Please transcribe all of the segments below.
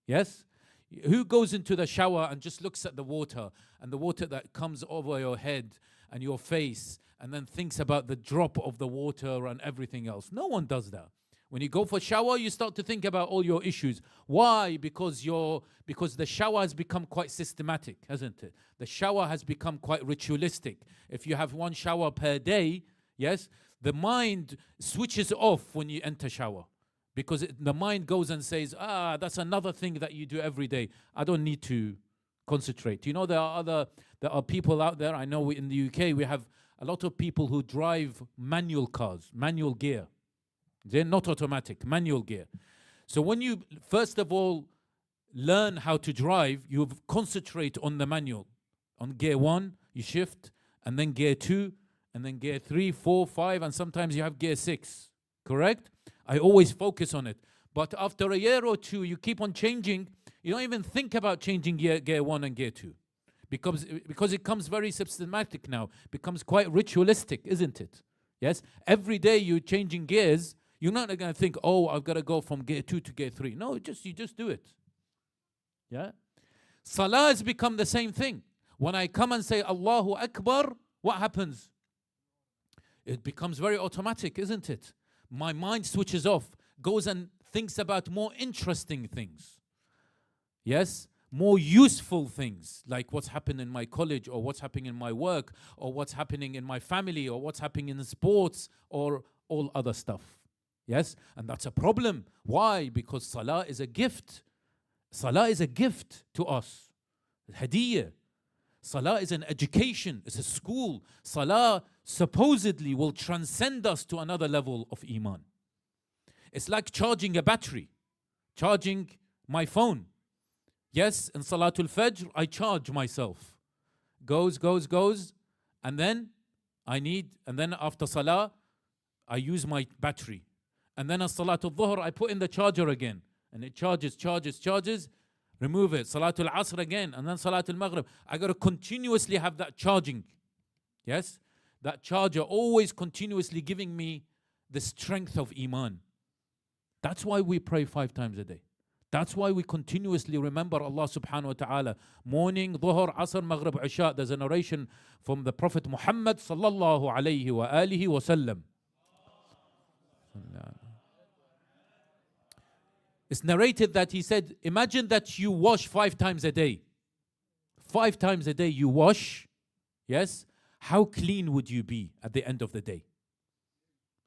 Yes? Who goes into the shower and just looks at the water and the water that comes over your head and your face and then thinks about the drop of the water and everything else? No one does that. When you go for shower, you start to think about all your issues. Why? Because the shower has become quite systematic, hasn't it? The shower has become quite ritualistic. If you have one shower per day, yes, the mind switches off when you enter shower. Because the mind goes and says, that's another thing that you do every day. I don't need to concentrate. You know, there are people out there, I know in the UK, we have a lot of people who drive manual cars, manual gear. They're not automatic, manual gear. So when you, first of all, learn how to drive, you concentrate on the manual. On gear 1, you shift, and then gear 2, and then gear 3, 4, 5, and sometimes you have gear 6. Correct? I always focus on it. But after a year or two, you keep on changing. You don't even think about changing gear 1 and gear 2. Because it becomes very systematic now. Becomes quite ritualistic, isn't it? Yes? Every day you're changing gears. You're not going to think, I've got to go from gear 2 to gear 3. No, you just do it. Yeah? Salah has become the same thing. When I come and say Allahu Akbar, what happens? It becomes very automatic, isn't it? My mind switches off, goes and thinks about more interesting things. Yes? More useful things, like what's happened in my college, or what's happening in my work, or what's happening in my family, or what's happening in sports, or all other stuff. Yes? And that's a problem. Why? Because Salah is a gift. Salah is a gift to us. Hadiyah. Salah is an education. It's a school. Salah supposedly will transcend us to another level of Iman. It's like charging a battery. Charging my phone. Yes, in Salatul Fajr, I charge myself. Goes. And then after Salah, I use my battery. And then at Salatul Dhuhr, I put in the charger again. And it charges. Remove it. Salatul Asr again. And then Salatul Maghrib. I got to continuously have that charging. Yes? That charger always continuously giving me the strength of Iman. That's why we pray 5 times a day. That's why we continuously remember Allah subhanahu wa ta'ala. Morning, Dhuhr, Asr, Maghrib, Isha. There's a narration from the Prophet Muhammad sallallahu alayhi wa alihi wa sallam. It's narrated that he said, imagine that you wash 5 times a day. 5 times a day you wash. Yes? How clean would you be at the end of the day?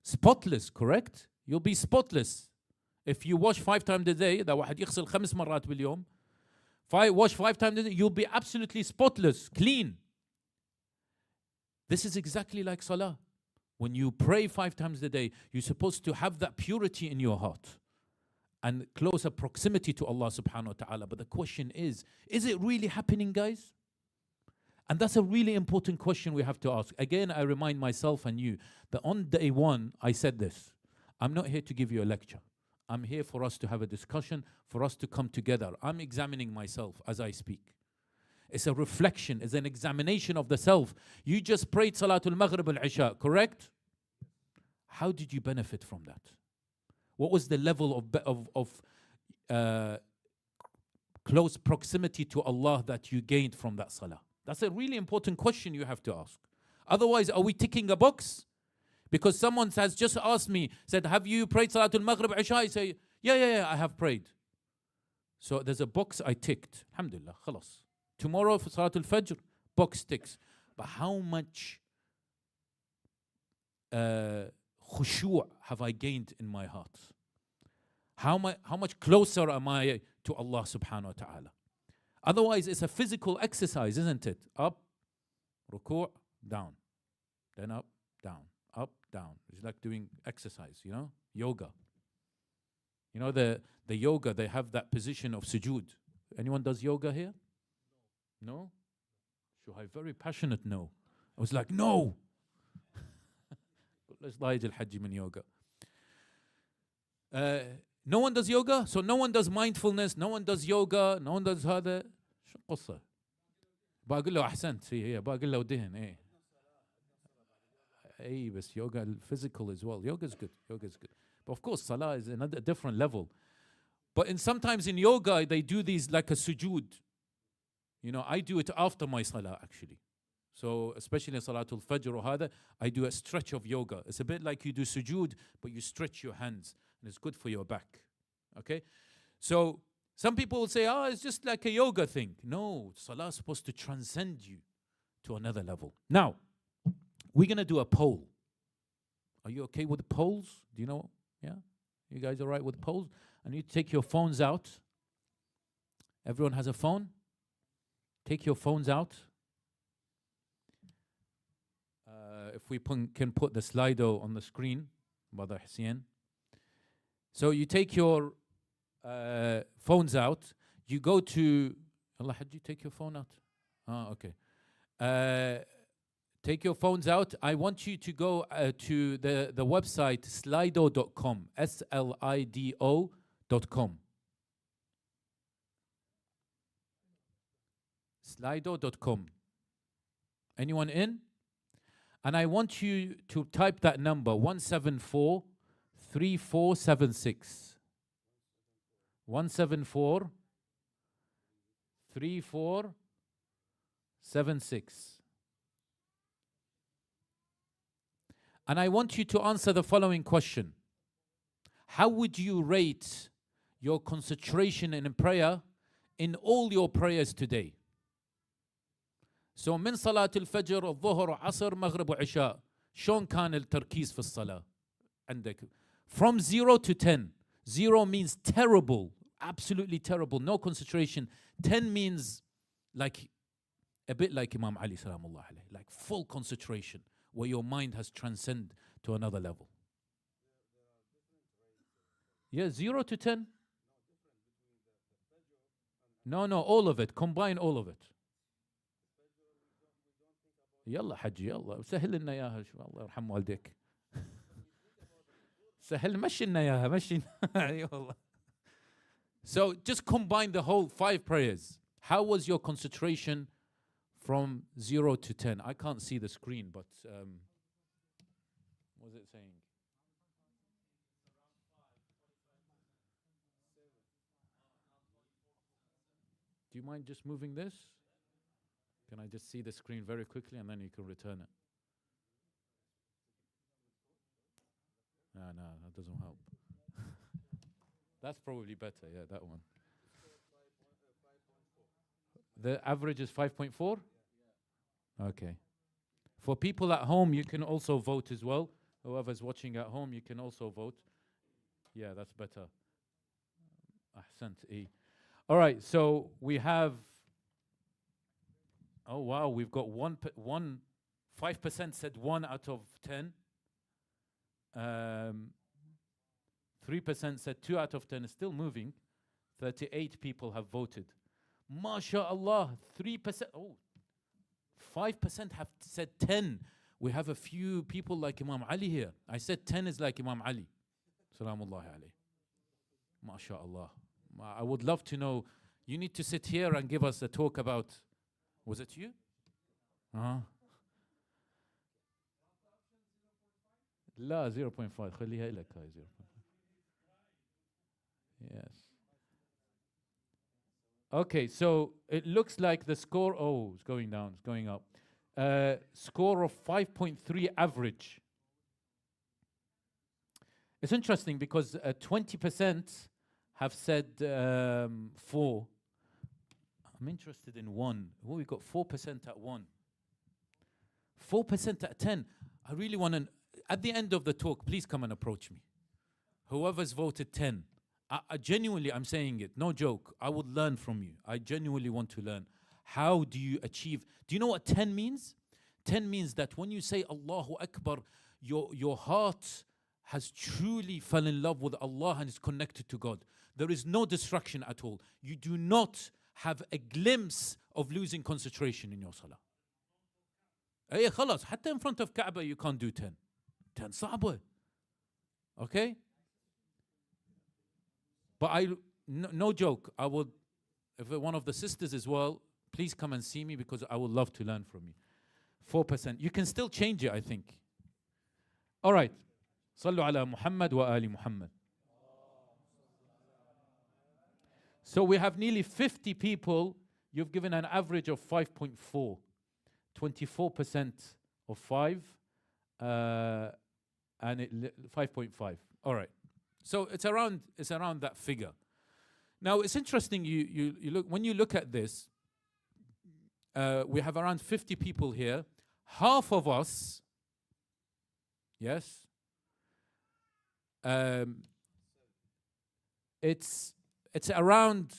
Spotless, correct? You'll be spotless. If you wash 5 times a day, ده واحد يغسل 5 مرات باليوم. Wash 5 times a day, you'll be absolutely spotless, clean. This is exactly like Salah. When you pray 5 times a day, you're supposed to have that purity in your heart and closer proximity to Allah subhanahu wa ta'ala. But the question is it really happening, guys? And that's a really important question we have to ask. Again, I remind myself and you that on day 1, I said this. I'm not here to give you a lecture. I'm here for us to have a discussion, for us to come together. I'm examining myself as I speak. It's a reflection, it's an examination of the self. You just prayed Salatul Maghrib al-Isha, correct? How did you benefit from that? What was the level of close proximity to Allah that you gained from that salah? That's a really important question you have to ask. Otherwise, are we ticking a box? Because someone has just asked me, said, have you prayed Salatul Maghrib Isha? I say, yeah, I have prayed. So there's a box I ticked. Alhamdulillah, khalas. Tomorrow for Salatul Fajr, box ticks. But how much khushu' have I gained in my heart? How much closer am I to Allah subhanahu wa ta'ala? Otherwise, it's a physical exercise, isn't it? Up, ruku', down. Then up, down. Up, down. It's like doing exercise, yoga. You know, the yoga, they have that position of sujood. Anyone does yoga here? No? Shuhai, very passionate no. I was like, no! Let's ضايج الحج من yoga. No one does yoga? So no one does mindfulness, no one does yoga, no one does هذا. شو القصة؟ بقول له أحسنت هي بقول له ودهن إيه. Hey, but yoga, physical as well. Yoga is good. But of course, salah is another different level. But sometimes in yoga, they do these like a sujood. You know, I do it after my salah, actually. So, especially in Salatul Fajr or Hada, I do a stretch of yoga. It's a bit like you do sujood, but you stretch your hands, and it's good for your back. Okay? So, some people will say, it's just like a yoga thing. No, salah is supposed to transcend you to another level. Now, we're going to do a poll. Are you okay with the polls? Do you know? Yeah? You guys all right with polls? I need to take your phones out. Everyone has a phone? Take your phones out. If we can put the Slido on the screen, Brother Hussein. So you take your phones out. You go to... Allah, had you take your phone out? Okay. Take your phones out. I want you to go to the website slido.com. Slido.com. Slido.com. Anyone in? And I want you to type that number 174 3476. 174 3476. And I want you to answer the following question. How would you rate your concentration in prayer in all your prayers today? So من صلاة الفجر الظهر عصر مغرب وعشاء شلون كان التركيز في الصلاة عندك? From 0 to 10. 0 means terrible, absolutely terrible, no concentration. 10 means like a bit like Imam Ali salamullah alayhi, like full concentration, where your mind has transcended to another level. Yeah, 0 to 10. No, all of it. Combine all of it. يلا حجي يلا سهل لنا اياها شو الله يرحم والديك. سهل مشي لنا اياها مشي. اي والله. So just combine the whole 5 prayers. How was your concentration from 0 to 10? I can't see the screen, but what was it saying? Do you mind just moving this? Can I just see the screen very quickly and then you can return it? No, that doesn't help. That's probably better, yeah, that one. The average is 5.4? Okay. For people at home, you can also vote as well. Whoever's watching at home, you can also vote. Yeah, that's better. Ahsant. All right, so we have... Oh, wow, we've got 5% said 1 out of 10. 3% said 2 out of 10. Is still moving. 38 people have voted. MashaAllah, 3%. Oh, 5% have said 10. We have a few people like Imam Ali here. I said 10 is like Imam Ali. Salamullahi alayhi. MashaAllah. I would love to know. You need to sit here and give us a talk about... Was it you? لا 0.5 خليها لك هاي 0.5. Yes. Okay, so it looks like the score, it's going down, it's going up. Score of 5.3 average. It's interesting because 20% have said 4. I'm interested in 1. We got 4% at 1. 4% at 10. I really want to... At the end of the talk, please come and approach me. Whoever's voted 10. I genuinely, I'm saying it, no joke. I would learn from you. I genuinely want to learn. How do you achieve... Do you know what 10 means? 10 means that when you say Allahu Akbar, your heart has truly fell in love with Allah and is connected to God. There is no distraction at all. You do not have a glimpse of losing concentration in your salah. اي خلاص حتى in front of Kaaba you can't do 10. 10 صعبة. Okay? But no joke, I would, if one of the sisters as well, please come and see me because I would love to learn from you. 4%. You can still change it, I think. All right. صلوا على محمد وآل محمد. So we have nearly 50 people. You've given an average of 5.4. 24% of 5. And 5.5. All right. So it's around that figure. Now it's interesting. You look, when you look at this. We have around 50 people here. Half of us, yes, it's around.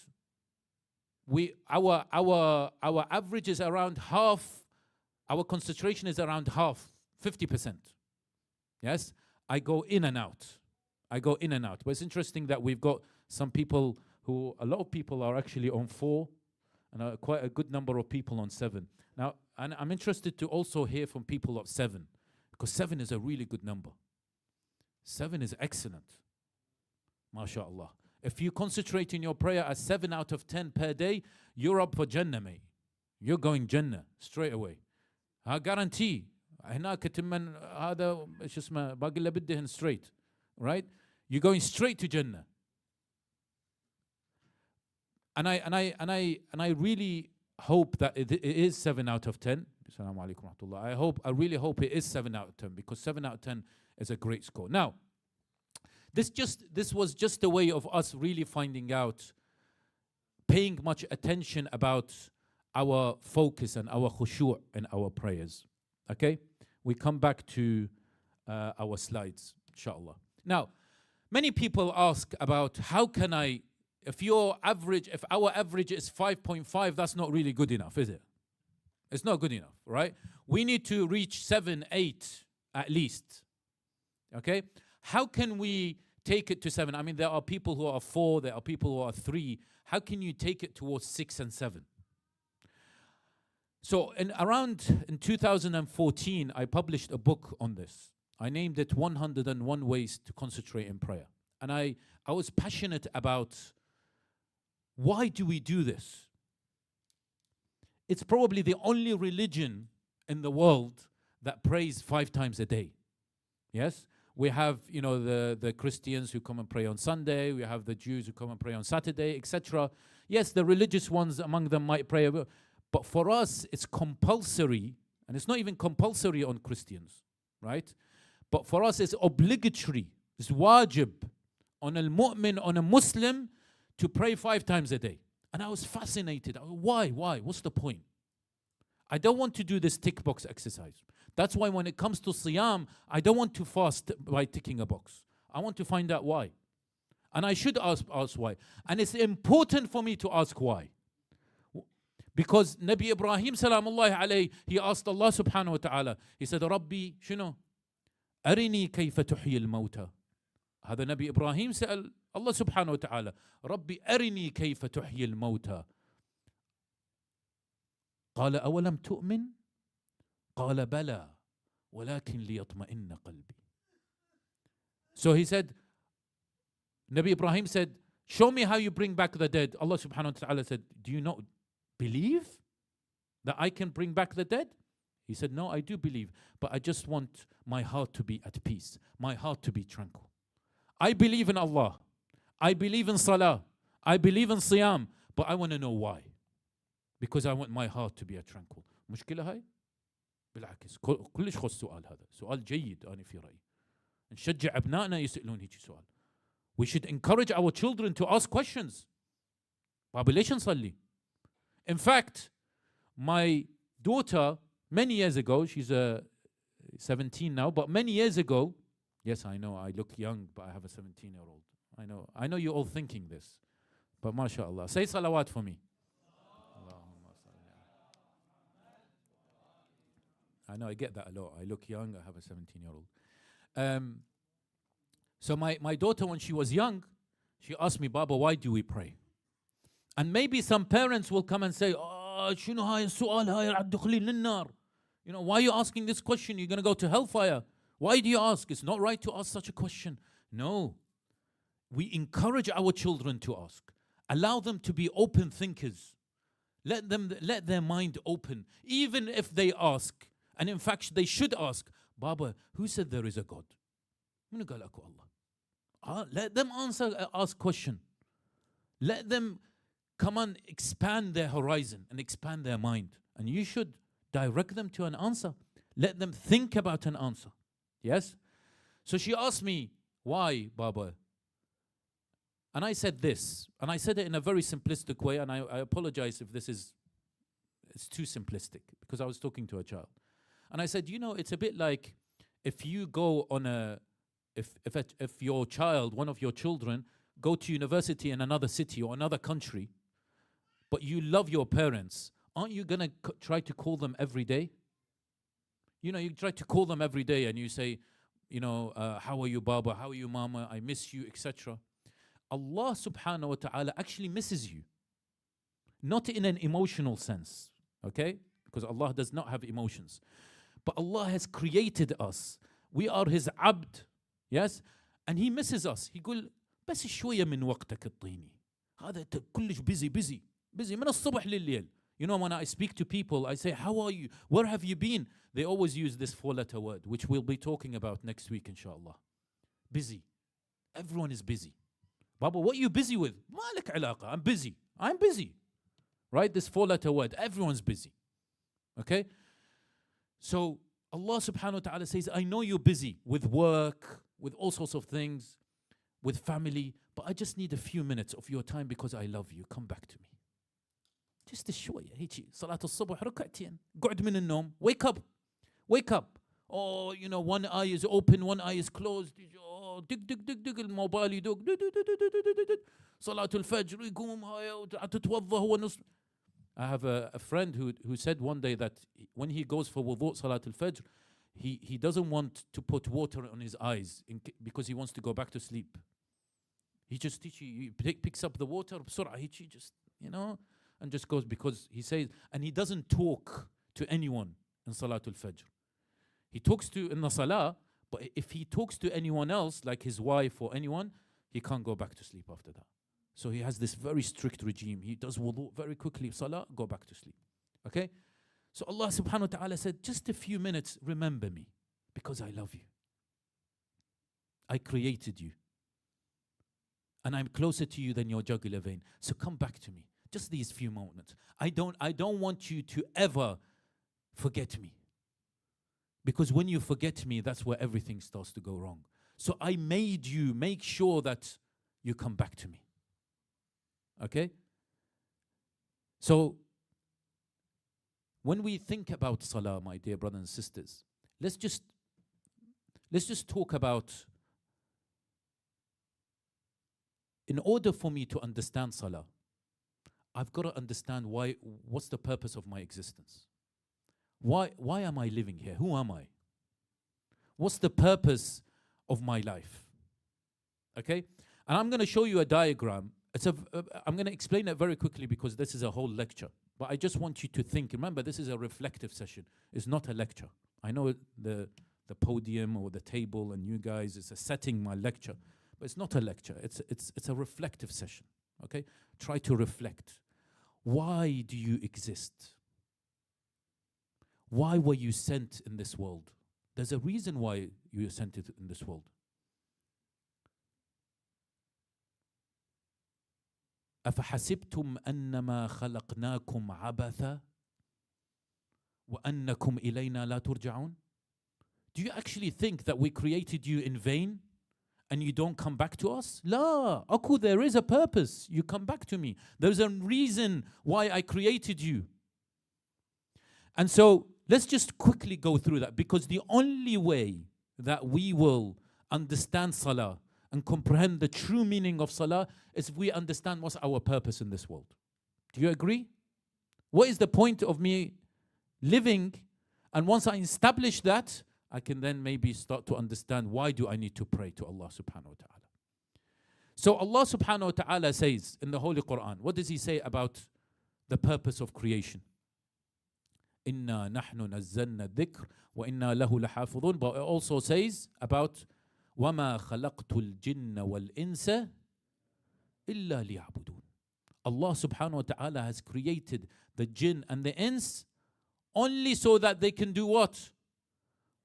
Our average is around half. Our concentration is around half, 50%. Yes, I go in and out. But it's interesting that we've got some people who, a lot of people are actually on 4. And quite a good number of people on 7. Now, and I'm interested to also hear from people of 7, because 7 is a really good number. 7 is excellent. MashaAllah. If you concentrate in your prayer at 7 out of 10 per day, you're up for Jannah, mate. You're going Jannah straight away. I guarantee. هناك تمن هذا ايش اسمه باقي له بدهن straight, right? You're going straight to Jannah. And I really hope that it is 7 out of 10. Assalamu alaikum wa rahmatullah. I really hope it is 7 out of 10, because 7 out of 10 is a great score. Now, this was just a way of us really finding out, paying much attention about our focus and our khushu' in our prayers. Okay? We come back to our slides, inshallah. Now, many people ask about how can I. If our average is 5.5, that's not really good enough, is it? It's not good enough, right? We need to reach 7, 8 at least. Okay? How can we take it to 7? I mean, there are people who are 4, there are people who are 3. How can you take it towards 6 and 7? So in 2014, I published a book on this. I named it 101 Ways to Concentrate in Prayer. And I was passionate about, why do we do this? It's probably the only religion in the world that prays 5 times a day. Yes? We have, the Christians who come and pray on Sunday. We have the Jews who come and pray on Saturday, etc. Yes, the religious ones among them might pray. But for us, it's compulsory. And it's not even compulsory on Christians, right? But for us, it's obligatory. It's wajib on al-mu'min, on a Muslim, to pray 5 times a day. And I was fascinated. Why? What's the point? I don't want to do this tick box exercise. That's why when it comes to siyam, I don't want to fast by ticking a box. I want to find out why. And I should ask why. And it's important for me to ask why. Because Nabi Ibrahim salamullahi alayhi, he asked Allah subhanahu wa ta'ala, he said, Rabbi, شنو? أرني كيف تحيي الموتى. هذا نبي إبراهيم سأل الله سبحانه وتعالى ربي أرني كيف تحيي الموتى. قال أولم تؤمن؟ قال بلى ولكن ليطمئن قلبي. So he said, Nabi Ibrahim said, show me how you bring back the dead. Allah subhanahu wa ta'ala said, do you not believe that I can bring back the dead? He said, no, I do believe, but I just want my heart to be at peace, my heart to be tranquil. I believe in Allah. I believe in Salah. I believe in Siyam. But I want to know why. Because I want my heart to be tranquil. مشكلة هاي؟ بالعكس كلش خص السؤال هذا. سؤال جيد أنا في رأيي. نشجع أبنائنا يسألون هيك سؤال. We should encourage our children to ask questions. بابا ليش نصلي? In fact, my daughter, many years ago, she's 17 now, but many years ago, yes, I know, I look young, but I have a 17-year-old. I know you're all thinking this, but mashallah. Say salawat for me. I know, I get that a lot. I look young, I have a 17-year-old. So my daughter, when she was young, she asked me, Baba, why do we pray? And maybe some parents will come and say, شنو هاي السؤال هاي رح تدخلين للنار. Why are you asking this question? You're going to go to hellfire. Why do you ask? It's not right to ask such a question. No. We encourage our children to ask. Allow them to be open thinkers. Let their mind open. Even if they ask, and in fact they should ask, Baba, who said there is a God? من قال أكو الله. Let them ask question. Let them come on, expand their horizon and expand their mind. And you should direct them to an answer. Let them think about an answer. Yes? So she asked me, why, Baba? And I said this, and I said it in a very simplistic way, and I apologize if it's too simplistic, because I was talking to a child. And I said, it's a bit like if you go on if your child, one of your children, go to university in another city or another country, but you love your parents, aren't you going to try to call them every day? You try to call them every day and you say, how are you, Baba? How are you, Mama? I miss you, etc. Allah subhanahu wa ta'ala actually misses you. Not in an emotional sense, okay? Because Allah does not have emotions. But Allah has created us. We are His abd, yes? And He misses us. He يقول بس شوية من وقتك الطيني. هذا كلش busy من الصبح لليل. When I speak to people, I say, how are you? Where have you been? They always use this 4-letter word, which we'll be talking about next week, inshallah. Busy. Everyone is busy. Baba, what are you busy with? ما لك علاقة. I'm busy. Right? This 4-letter word. Everyone's busy. Okay? So Allah subhanahu wa ta'ala says, I know you're busy with work, with all sorts of things, with family, but I just need a few minutes of your time because I love you. Come back to me. Just شوية هيك صلاة الصبح ركعتين قعد من النوم. Wake up. Oh, one eye is open, one eye is closed. Oh, dig الموبايل يدق صلاة الفجر يقوم هاي تتوضأ هو نص. I have a friend who said one day that when he goes for wudu, Salat al-Fajr, he doesn't want to put water on his eyes because he wants to go back to sleep. He picks up the water بسرعة he just and just goes, because he says, and he doesn't talk to anyone in Salatul Fajr. He talks in the Salah, but if he talks to anyone else, like his wife or anyone, he can't go back to sleep after that. So he has this very strict regime. He does wudu very quickly, Salah, go back to sleep. Okay? So Allah subhanahu wa ta'ala said, just a few minutes, remember me, because I love you. I created you. And I'm closer to you than your jugular vein. So come back to me. Just these few moments. I don't want you to ever forget me. Because when you forget me, that's where everything starts to go wrong. So I made you make sure that you come back to me. Okay? So when we think about Salah, my dear brothers and sisters, let's just talk about, in order for me to understand Salah, I've got to understand what's the purpose of my existence. Why am I living here? Who am I? What's the purpose of my life? Okay? And I'm going to show you a diagram. I'm going to explain it very quickly because this is a whole lecture. But I just want you to think. Remember, this is a reflective session. It's not a lecture. I know the podium or the table and you guys is a setting my lecture. But it's not a lecture. It's a reflective session. Okay? Try to reflect. Why do you exist? Why were you sent in this world? There's a reason why you were sent in this world. أفحسبتم أنما خلقناكم عبثا وأنكم إلينا لا ترجعون? Do you actually think that we created you in vain and you don't come back to us? لا, أكو, there is a purpose. You come back to me. There's a reason why I created you. And so let's just quickly go through that, because the only way that we will understand Salah and comprehend the true meaning of Salah is if we understand what's our purpose in this world. Do you agree? What is the point of me living? And once I establish that, I can then maybe start to understand, why do I need to pray to Allah subhanahu wa ta'ala? So Allah subhanahu wa ta'ala says in the Holy Quran, what does He say about the purpose of creation? Inna nahnu nazzalna dhikr wa inna lahu lahafidhun. But it also says about وَمَا خَلَقْتُ الْجِنَّ وَالْإِنسَ إِلَّا لِيَعْبُدُونَ. Allah subhanahu wa ta'ala has created the jinn and the ins only so that they can do what?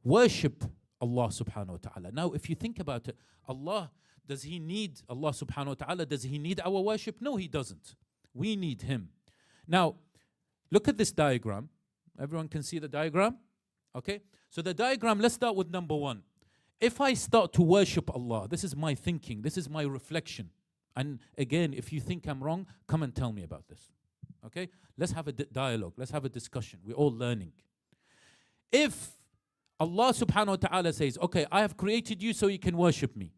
Worship Allah subhanahu wa ta'ala. Now, if you think about it, Allah subhanahu wa ta'ala, does He need our worship? No, He doesn't. We need him. Now, look at this diagram. Everyone can see the diagram? Okay? So the diagram, let's start with number 1. If I start to worship Allah, this is my thinking, this is my reflection. And again, if you think I'm wrong, come and tell me about this. Okay? Let's have a dialogue. Let's have a discussion. We're all learning. If Allah subhanahu wa ta'ala says, okay, I have created you so you can worship me.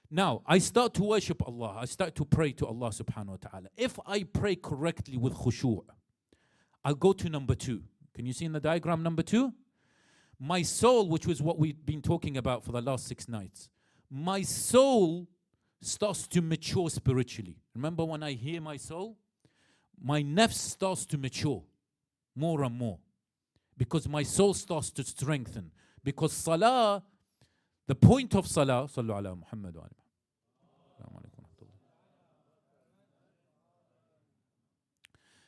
Now, I start to worship Allah. I start to pray to Allah subhanahu wa ta'ala. If I pray correctly with khushu', I'll go to number 2. Can you see in the diagram number 2? My soul, which was what we've been talking about for the last 6 nights. My soul starts to mature spiritually. Remember when I hear my soul? My nafs starts to mature more and more. Because my soul starts to strengthen. Because salah, the point of salah, sallu ala Muhammad wa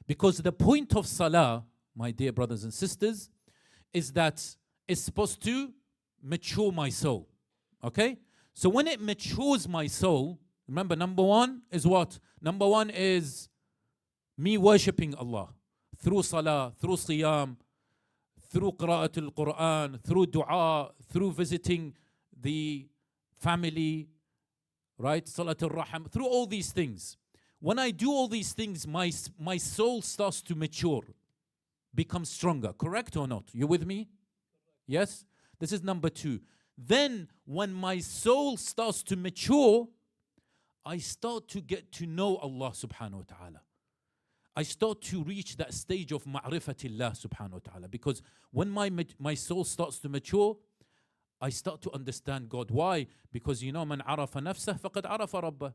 because the point of salah, my dear brothers and sisters, is that it's supposed to mature my soul. Okay? So when it matures my soul, remember number 1 is what? Number 1 is me worshipping Allah. Through salah, through siyam, through qira'at al-Quran, through dua, through visiting the family, right? Salat al-Raham, through all these things. When I do all these things, my soul starts to mature, become stronger. Correct or not? You with me? Yes? This is number 2. Then, when my soul starts to mature, I start to get to know Allah subhanahu wa ta'ala. I start to reach that stage of ma'rifatillah subhanahu wa ta'ala. Because when my soul starts to mature, I start to understand God. Why? Because man arafa nafsah faqad arafa rabbah.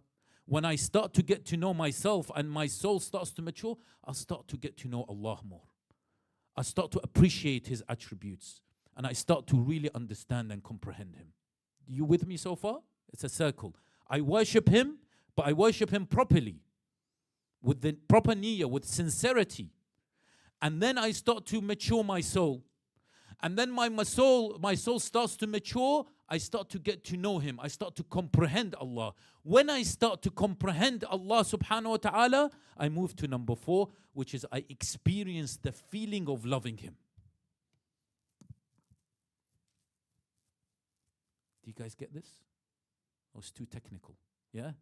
When I start to get to know myself and my soul starts to mature, I'll start to get to know Allah more. I start to appreciate His attributes. And I start to really understand and comprehend Him. You with me so far? It's a circle. I worship Him, but I worship Him properly. With the proper niyyah, with sincerity. And then I start to mature my soul. And then my soul starts to mature. I start to get to know Him. I start to comprehend Allah. When I start to comprehend Allah subhanahu wa ta'ala, I move to number 4, which is I experience the feeling of loving Him. Do you guys get this? Oh, it's too technical. Yeah?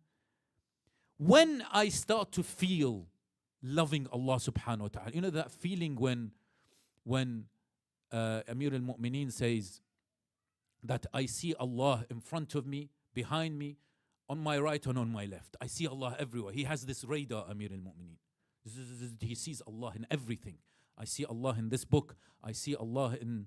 When I start to feel loving Allah subhanahu wa ta'ala, you know that feeling when Amir al-Mu'mineen says that I see Allah in front of me, behind me, on my right and on my left. I see Allah everywhere. He has this radar, Amir al-Mu'mineen. He sees Allah in everything. I see Allah in this book. I see Allah in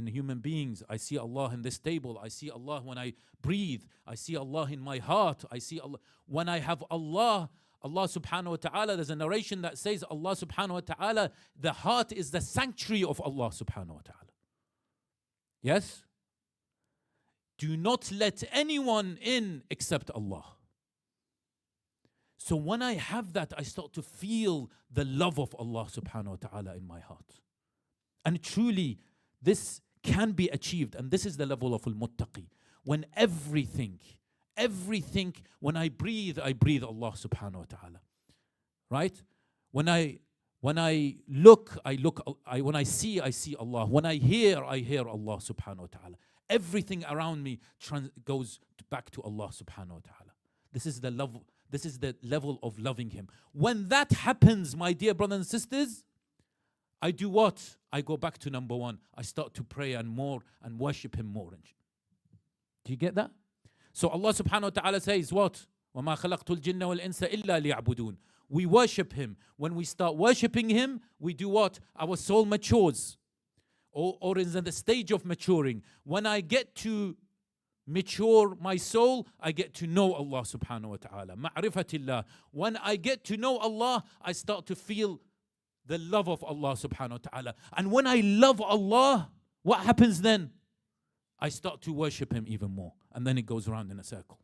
human beings. I see Allah in this table. I see Allah when I breathe. I see Allah in my heart. I see Allah. When I have Allah subhanahu wa ta'ala, there's a narration that says Allah subhanahu wa ta'ala, the heart is the sanctuary of Allah subhanahu wa ta'ala. Yes? Do not let anyone in except Allah. So when I have that, I start to feel the love of Allah subhanahu wa ta'ala in my heart. And truly, this can be achieved, and this is the level of al-muttaqi. When everything, when I breathe Allah subhanahu wa ta'ala. Right? When I look, when I see Allah. When I hear Allah subhanahu wa ta'ala. Everything around me goes back to Allah subhanahu wa ta'ala. This is the level of loving Him. When that happens, my dear brothers and sisters, I do what? I go back to number 1. I start to pray and worship Him more. Do you get that? So Allah subhanahu wa ta'ala says what? وَمَا خَلَقْتُ الْجِنَّ وَالْإِنسَ إِلَّا لِيَعْبُدُونَ. We worship Him. When we start worshiping Him, we do what? Our soul matures. Or is in the stage of maturing. When I get to mature my soul, I get to know Allah subhanahu wa ta'ala. Ma'rifatillah. When I get to know Allah, I start to feel the love of Allah subhanahu wa ta'ala. And when I love Allah, what happens then? I start to worship Him even more. And then it goes around in a circle.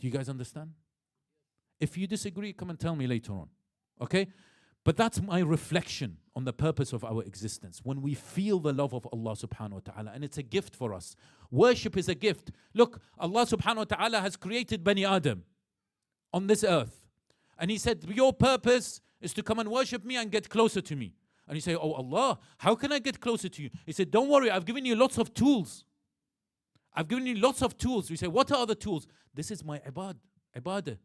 Do you guys understand? If you disagree, come and tell me later on. Okay? But that's my reflection on the purpose of our existence. When we feel the love of Allah subhanahu wa ta'ala, and it's a gift for us. Worship is a gift. Look, Allah subhanahu wa ta'ala has created Bani Adam on this earth. And He said, your purpose is to come and worship me and get closer to me. And you say, oh Allah, how can I get closer to you? He said, don't worry, I've given you lots of tools. I've given you lots of tools. We say, what are the tools? This is my ibadah.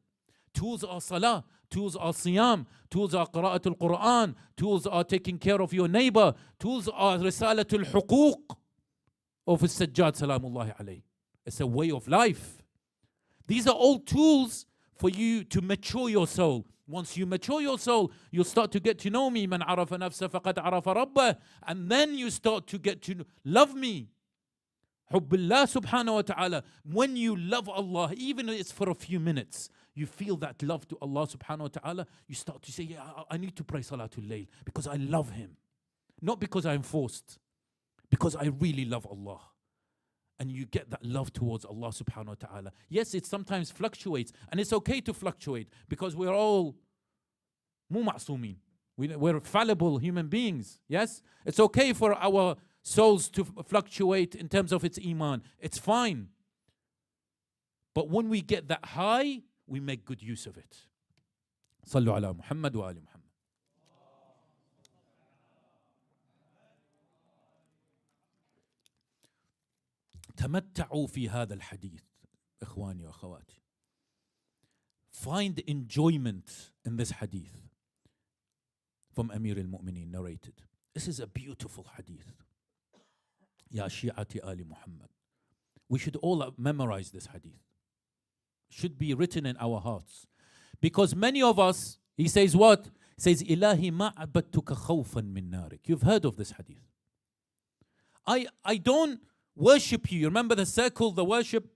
Tools are salah, tools are siyam, tools are qira'atul Quran, tools are taking care of your neighbor, tools are risalatul huquq of Sajjad salamullahi alayhi. It's a way of life. These are all tools for you to mature your soul. Once you mature your soul, you'll start to get to know me. Man arafa nafsa faqad arafa rabbah. And then you start to get to love me. Hubbillah subhanahu wa ta'ala. When you love Allah, even if it's for a few minutes, you feel that love to Allah subhanahu wa ta'ala, you start to say, yeah, I need to pray Salatul Layl because I love Him. Not because I'm forced, because I really love Allah. And you get that love towards Allah subhanahu wa ta'ala. Yes, it sometimes fluctuates, and it's okay to fluctuate because we're all mu ma'sumin. We're fallible human beings. Yes, it's okay for our souls to fluctuate in terms of its iman. It's fine. But when we get that high, we make good use of it. Sallu ala Muhammad wa ali Muhammad. تمتعوا في هذا الحديث إخواني وأخواتي. Find enjoyment in this hadith from Amir al-Mu'mineen narrated. This is a beautiful hadith. Ya Shi'ati Ali Muhammad. We should all memorize this hadith. It should be written in our hearts. Because many of us, he says what? He says, Ilahi ma abadtuka khawfan min narik. You've heard of this hadith. I don't worship you. You remember the circle, the worship?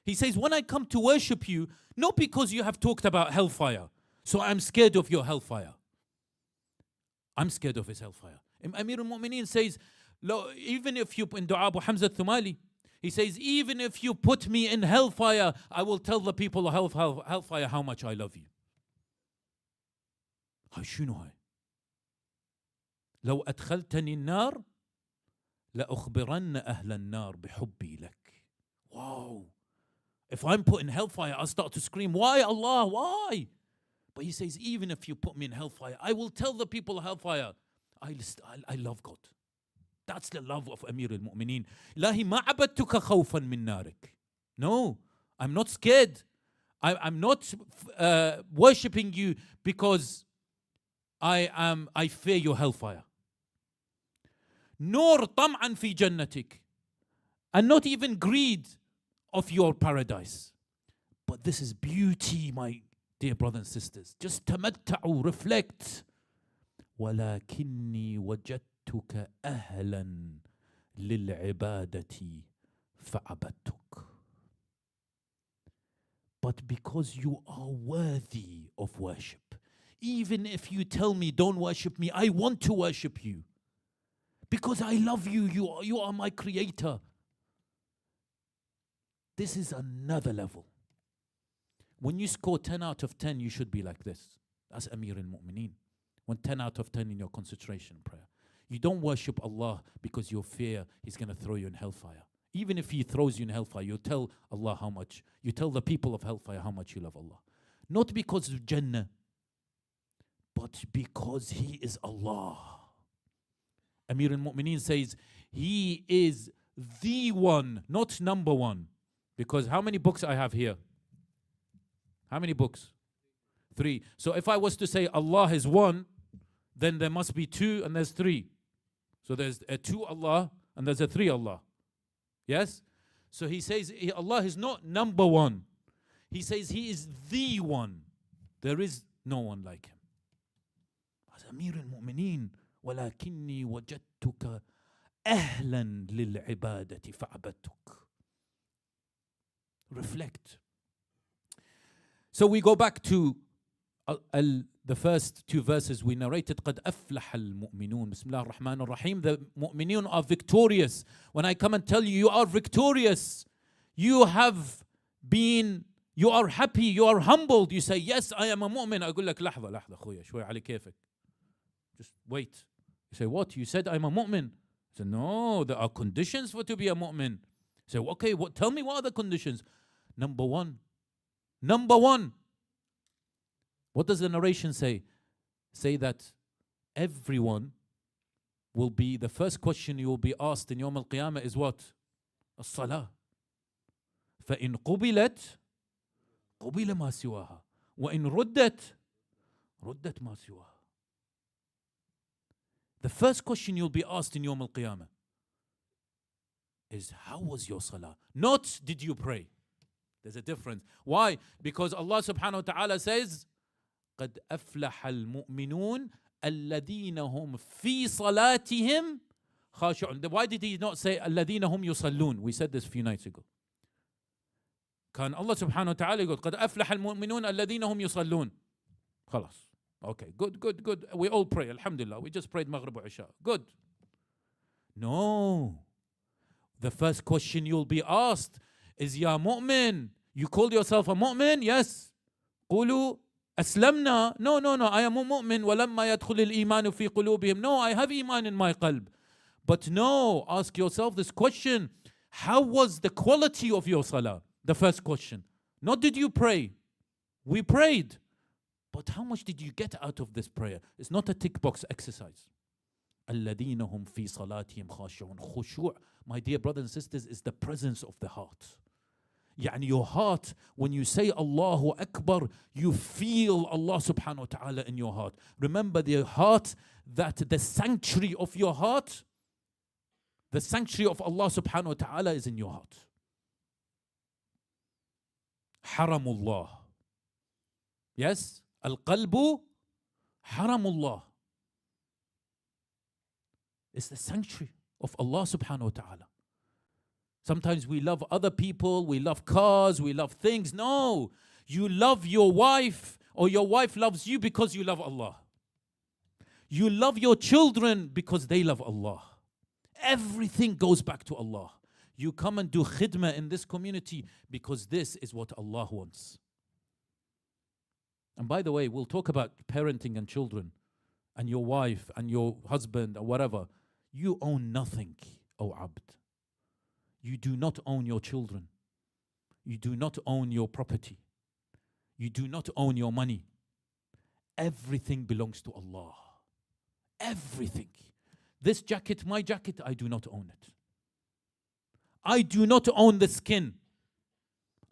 He says, when I come to worship you, not because you have talked about hellfire, so I'm scared of your hellfire. I'm scared of his hellfire. Amir al-Mu'mineen says, even if you, in Dua Abu Hamza al-Thumali, he says, even if you put me in hellfire, I will tell the people of hellfire how much I love you. شنو هاي؟ لو أدخلتني النار لأخبرن أهل النار بحبي لك. Wow. If I'm put in hellfire, I'll start to scream, why Allah, why? But he says, even if you put me in hellfire, I will tell the people of hellfire, I love God. That's the love of Amir al-Mu'mineen. Ilahi ma abadtuka khawfan min narik. No, I'm not scared. I'm not worshipping you because I fear your hellfire. Nor tam'an fi jannatik. And not even greed of your paradise. But this is beauty, my dear brothers and sisters. Just tamatta'u, reflect. ولكني وجدتك أهلا للعبادة فعبدتك. But because you are worthy of worship, even if you tell me don't worship me, I want to worship you. Because I love you, you are my creator. This is another level. When you score 10 out of 10, you should be like this. That's Amir al-Mu'mineen. When 10 out of 10 in your concentration prayer. You don't worship Allah because you fear He's going to throw you in hellfire. Even if He throws you in hellfire, you tell Allah how much, you tell the people of hellfire how much you love Allah. Not because of Jannah, but because He is Allah. Amir al-Mu'mineen says, He is the one, not number one. Because how many books I have here? How many books? 3. So if I was to say Allah is one, then there must be 2 and there's 3. So there's a 2 Allah and there's a 3 Allah. Yes? So he says Allah is not number one. He says He is the one. There is no one like Him. As Amir al-Mu'mineen, ولكني وجدتك أهلا للعبادة فعبدتك. Reflect. So we go back to the first 2 verses we narrated. قد أفلح المؤمنون. بسم الله الرحمن الرحيم. The mu'minun are victorious. When I come and tell you, you are victorious. You have been, you are happy, you are humbled. You say, yes, I am a mu'min. أقول لك لحظة أخويا شوي على كيفك. Just wait. You say, what? You said I'm a mu'min. I said, no, there are conditions for to be a mu'min. So, okay, tell me what are the conditions? Number one. What does the narration say? Say that everyone will be, the first question you will be asked in Yawm al-Qiyamah is what? As-salah. فَإِن قُبِلَتْ قُبِلَ مَا سِوَاهَا وَإِن رُدَّتْ مَا سِوَاهَا. The first question you'll be asked in Yawm al-Qiyamah is, how was your salah? Not, did you pray? There's a difference. Why? Because Allah subhanahu wa ta'ala says, قَدْ أَفْلَحَ الْمُؤْمِنُونَ الَّذِينَ هُمْ فِي صَلَاتِهِمْ خَاشِعُونَ. Why did he not say الَّذِينَ هُمْ يُصَلُّونَ? We said this a few nights ago. Can Allah subhanahu wa ta'ala يقول قَدْ أَفْلَحَ الْمُؤْمِنُونَ الَّذِينَ هُمْ يُصَلُّونَ. خلاص. Okay, good. We all pray, alhamdulillah. We just prayed Maghrib wa Isha. Good. No. The first question you'll be asked is, Ya mu'min, you call yourself a mu'min? Yes. قولوا أسلمنا. No, I am a mu'min. ولما يدخل الإيمان في قلوبهم. No, I have iman in my qalb. But no, ask yourself this question. How was the quality of your salah? The first question. Not did you pray? We prayed. But how much did you get out of this prayer? It's not a tick box exercise. الَّذِينَ هُمْ فِي صَلَاتِهِمْ خَاشِعُونَ. Khushu', my dear brothers and sisters, is the presence of the heart. Yani your heart, when you say Allahu Akbar, you feel Allah subhanahu wa ta'ala in your heart. Remember the heart, that the sanctuary of your heart, the sanctuary of Allah subhanahu wa ta'ala is in your heart. Haramullah. Yes? Al-qalbu haramullah. It's the sanctuary of Allah subhanahu wa ta'ala. Sometimes we love other people, we love cars, we love things. No, you love your wife, or your wife loves you because you love Allah. You love your children because they love Allah. Everything goes back to Allah. You come and do khidmah in this community because this is what Allah wants. And by the way, we'll talk about parenting and children and your wife and your husband or whatever. You own nothing, O Abd. You do not own your children. You do not own your property. You do not own your money. Everything belongs to Allah. Everything. This jacket, my jacket, I do not own it. I do not own the skin.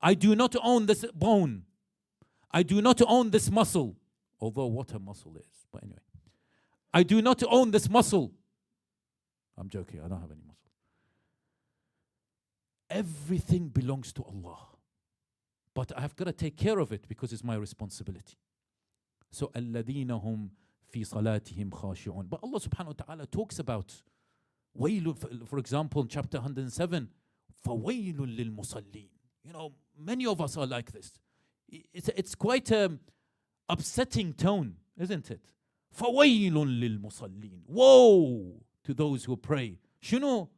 I do not own this bone. I do not own this muscle. Although what a muscle is. But anyway. I do not own this muscle. I'm joking, I don't have any muscle. Everything belongs to Allah. But I have got to take care of it because it's my responsibility. So, الَّذِينَ هُمْ فِي صَلَاتِهِمْ خَاشِعُونَ. But Allah subhanahu wa ta'ala talks about, for example, in chapter 107, فَوَيْلٌ لِلْمُصَلِّينَ. You know, many of us are like this. It's quite an upsetting tone, isn't it? فَوَيْلٌ لِلْمُصَلِّينَ. Woe to those who pray. شنو?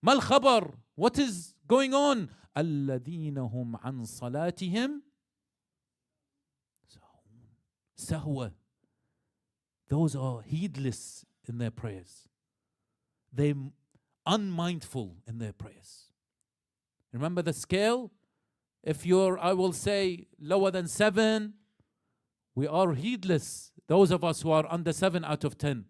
ما الخبر? What is going on? الَّذِينَ هُمْ عَنْ صَلَاتِهِمْ سَهْوَ. Those are heedless in their prayers. They're unmindful in their prayers. Remember the scale? If you're, I will say, lower than 7, we are heedless. Those of us who are under 7 out of 10.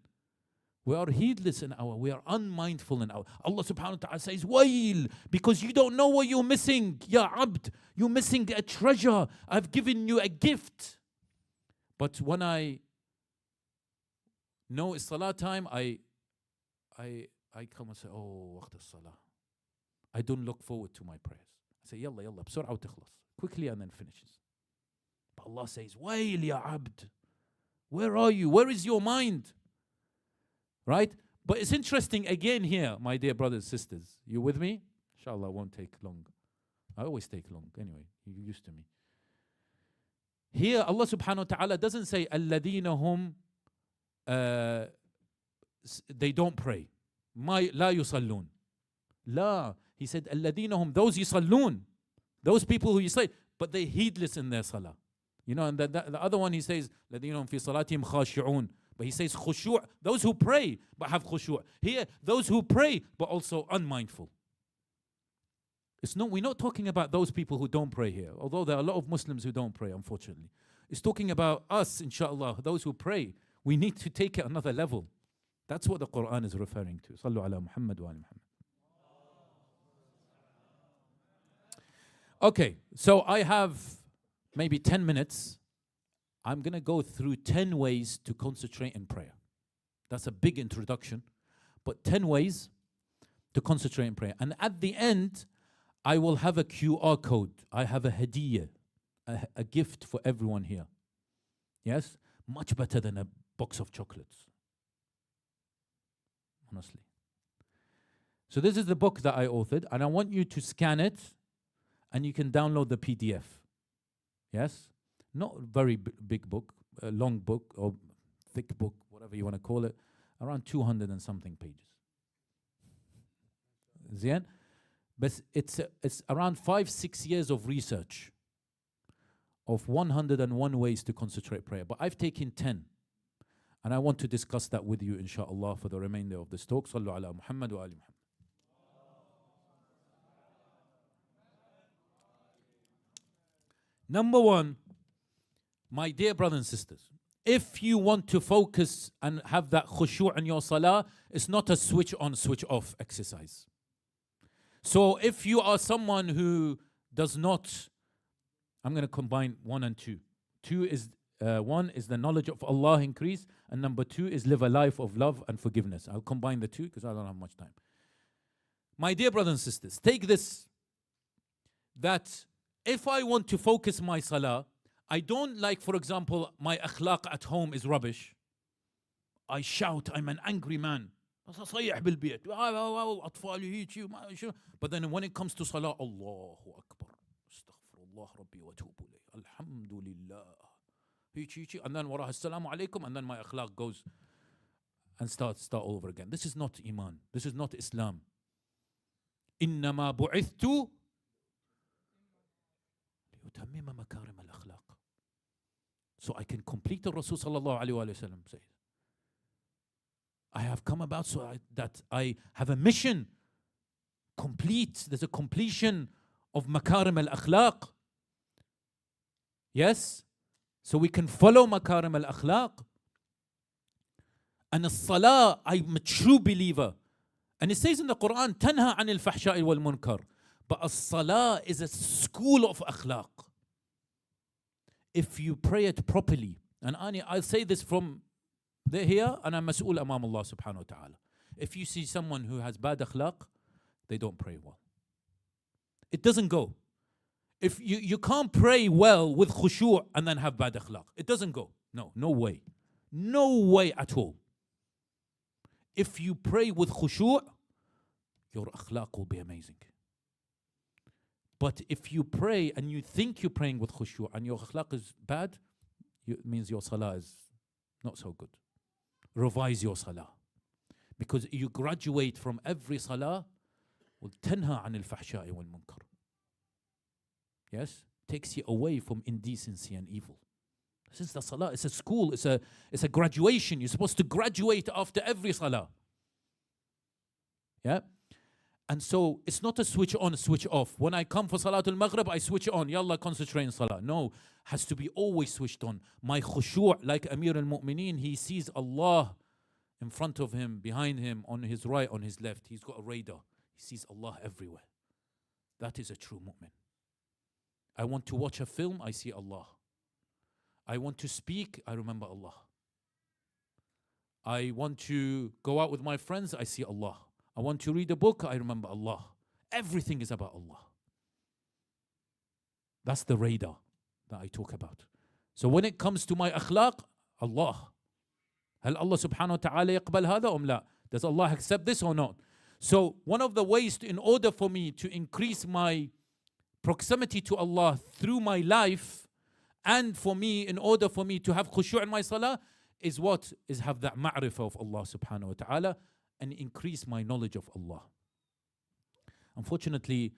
We are heedless we are unmindful in our. Allah subhanahu wa ta'ala says, Wail, because you don't know what you're missing. Ya abd, you're missing a treasure. I've given you a gift. But when I know it's salah time, I come and say, oh, waqt as-salah. I don't look forward to my prayers. I say, yalla, بسرعة وتخلص. Quickly and then finishes. But Allah says, Wail ya abd. Where are you? Where is your mind? Right? But it's interesting again here, my dear brothers and sisters. You with me? Inshallah, it won't take long. I always take long. Anyway, you're used to me. Here, Allah subhanahu wa ta'ala doesn't say, الَّذِينَ هُمْ they don't pray. لَا يُصَلُّونَ. La. He said, الَّذِينَ هُمْ, those يصلون. Those people who you say, but they're heedless in their salah. You know, and the other one he says, الَّذِينَ هُمْ فِي صَلَاتِهِمْ خَاشِعُونَ. But he says khushu', those who pray but have khushu'. Here, those who pray but also unmindful. We're not talking about those people who don't pray here, although there are a lot of Muslims who don't pray, unfortunately. It's talking about us, inshallah, those who pray. We need to take it another level. That's what the Quran is referring to. Sallu ala Muhammad wa ala Muhammad. Okay, so I have maybe 10 minutes. I'm going to go through 10 ways to concentrate in prayer. That's a big introduction, but 10 ways to concentrate in prayer. And at the end, I will have a QR code. I have a hadiyah, a gift for everyone here. Yes? Much better than a box of chocolates. Honestly. So this is the book that I authored, and I want you to scan it, and you can download the PDF. Yes? Not a very big book, a long book, or thick book, whatever you want to call it, around 200 and something pages. Zian? But it's around 5-6 years of research of 101 ways to concentrate prayer. But I've taken 10. And I want to discuss that with you, inshallah, for the remainder of this talk. Sallu ala Muhammad wa ali Muhammad. Number one, my dear brothers and sisters, if you want to focus and have that khushu' in your salah, it's not a switch on, switch off exercise. So if you are someone who does not, I'm going to combine 1 and 2. 1 is the knowledge of Allah increase, and number 2 is live a life of love and forgiveness. I'll combine the two because I don't have much time. My dear brothers and sisters, take this, that if I want to focus my salah, I don't like, for example, my akhlaq at home is rubbish. I shout, I'm an angry man. But then when it comes to salah, Allahu Akbar, astaghfirullah rabbi wa tubu ilayh, alhamdulillah. And then warah assalamu alaikum, and then my akhlaq goes and start all over again. This is not iman. This is not Islam. Innama bu'ithtu liyutammima makarim al-akhlaq. So I can complete the Rasul sallallahu alayhi wa sallam said. I have come about so that I have a mission complete. There's a completion of makarim al-akhlaq. Yes? So we can follow makarim al-akhlaq. And as-salah, I'm a true believer. And it says in the Quran, tanha anil fahsha'i wal munkar. But as-salah is a school of akhlaq. If you pray it properly, and I'll say this from here, and I'm mas'ool amam Allah subhanahu wa ta'ala. If you see someone who has bad akhlaq, they don't pray well. It doesn't go. If you can't pray well with khushu' and then have bad akhlaq. It doesn't go. No way. No way at all. If you pray with khushu', your akhlaq will be amazing. But if you pray and you think you're praying with khushu' and your akhlaq is bad, it means your salah is not so good. Revise your salah. Because you graduate from every salah, وَتَنْهَا عَنِ الْفَحْشَاءِ وَالْمُنْكَرِ. Yes? Takes you away from indecency and evil. This is the salah. It's a school. It's a graduation. You're supposed to graduate after every salah. Yeah? And so it's not a switch on, switch off. When I come for Salatul Maghrib, I switch on. Yallah, concentrate in salah. No, has to be always switched on. My khushu', like Amir al-Mu'mineen, he sees Allah in front of him, behind him, on his right, on his left. He's got a radar. He sees Allah everywhere. That is a true mu'min. I want to watch a film, I see Allah. I want to speak, I remember Allah. I want to go out with my friends, I see Allah. I want to read a book, I remember Allah. Everything is about Allah. That's the radar that I talk about. So when it comes to my akhlaq, Allah. هل Allah subhanahu wa ta'ala يقبل هذا أم لا? Does Allah accept this or not? So one of the ways in order for me to increase my proximity to Allah through my life, and for me, in order for me to have khushu' in my salah, is what? Is have that ma'rifah of Allah subhanahu wa ta'ala and increase my knowledge of Allah. Unfortunately,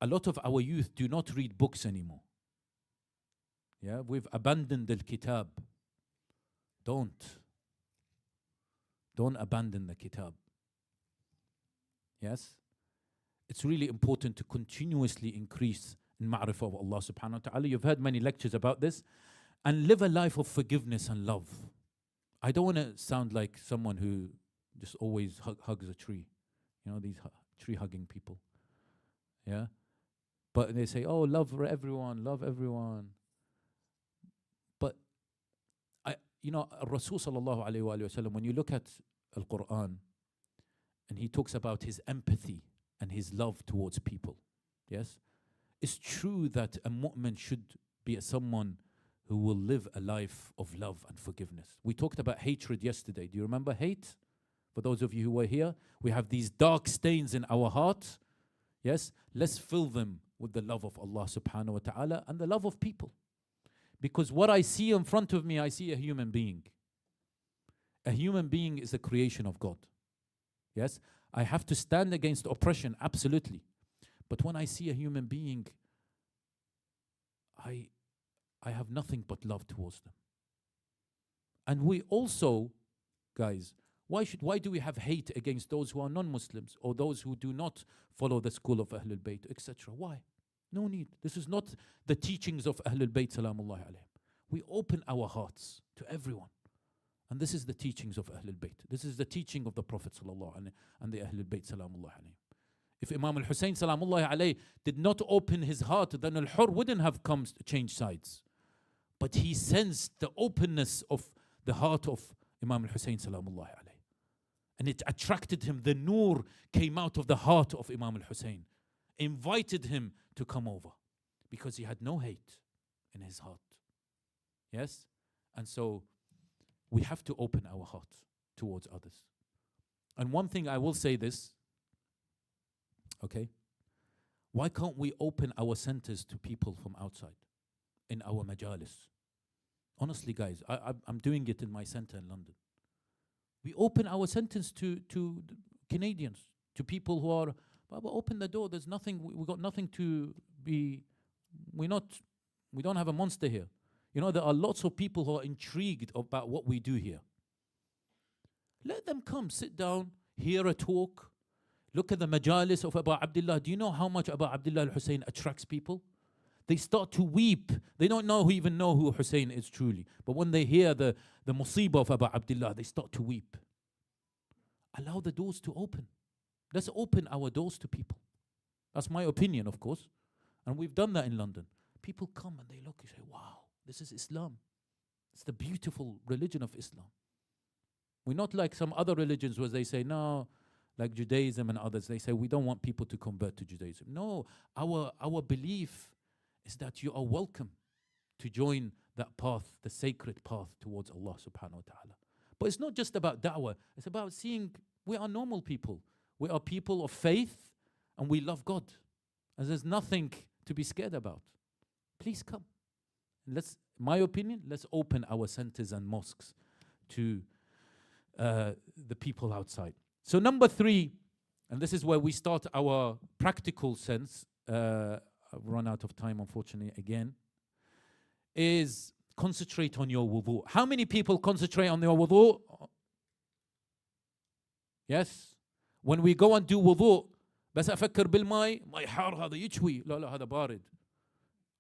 a lot of our youth do not read books anymore. Yeah, we've abandoned the kitab. Don't abandon the kitab. Yes? It's really important to continuously increase in ma'rifah of Allah subhanahu wa ta'ala. You've heard many lectures about this. And live a life of forgiveness and love. I don't want to sound like someone who just always hugs a tree. You know, these tree hugging people. Yeah? But they say, oh, love everyone, love everyone. But, Al-Rasool sallallahu alayhi wa sallam, when you look at Al-Quran, and he talks about his empathy and his love towards people. Yes? It's true that a mu'min should be someone who will live a life of love and forgiveness. We talked about hatred yesterday. Do you remember hate? For those of you who were here, we have these dark stains in our heart. Yes? Let's fill them with the love of Allah subhanahu wa ta'ala and the love of people. Because what I see in front of me, I see a human being. A human being is a creation of God. Yes? I have to stand against oppression, absolutely. But when I see a human being, I have nothing but love towards them. And we also, guys, why do we have hate against those who are non-Muslims or those who do not follow the school of Ahlul Bayt, etc.? Why? No need. This is not the teachings of Ahlul Bayt salamullahi alayhim. We open our hearts to everyone. And this is the teachings of Ahlul Bayt. This is the teaching of the Prophet sallallahu alayhi and the Ahlul Bayt salamullahi alayhim. If Imam al-Hussein salamullahi alayhi did not open his heart, then Al-Hur wouldn't have come to change sides. But he sensed the openness of the heart of Imam al-Hussein salamullahi alayhi. And it attracted him. The nur came out of the heart of Imam al-Hussein. Invited him to come over. Because he had no hate in his heart. Yes? And so we have to open our heart towards others. And one thing I will say this. Okay? Why can't we open our centers to people from outside? In our majalis? Honestly, guys, I'm doing it in my center in London. We open our centers to Canadians, to people who are, Baba, open the door. There's nothing, we got nothing to be, we don't have a monster here. You know, there are lots of people who are intrigued about what we do here. Let them come, sit down, hear a talk, look at the majalis of Abu Abdullah. Do you know how much Abu Abdullah al-Hussein attracts people? They start to weep. They don't even know who Hussein is truly. But when they hear the musibah of Abu Abdullah, they start to weep. Allow the doors to open. Let's open our doors to people. That's my opinion, of course. And we've done that in London. People come and they look and say, wow, this is Islam. It's the beautiful religion of Islam. We're not like some other religions where they say, no, like Judaism and others. They say, we don't want people to convert to Judaism. No, our belief is that you are welcome to join that path, the sacred path towards Allah subhanahu wa ta'ala. But it's not just about da'wah. It's about seeing we are normal people. We are people of faith and we love God. And there's nothing to be scared about. Please come. My opinion, let's open our centers and mosques to the people outside. So number 3, and this is where we start our practical sense, I've run out of time, unfortunately, again, is concentrate on your wudu. How many people concentrate on their wudu? Yes? When we go and do wudu, بس أفكر بالماء ماء حار هذا يشوي لا هذا بارد.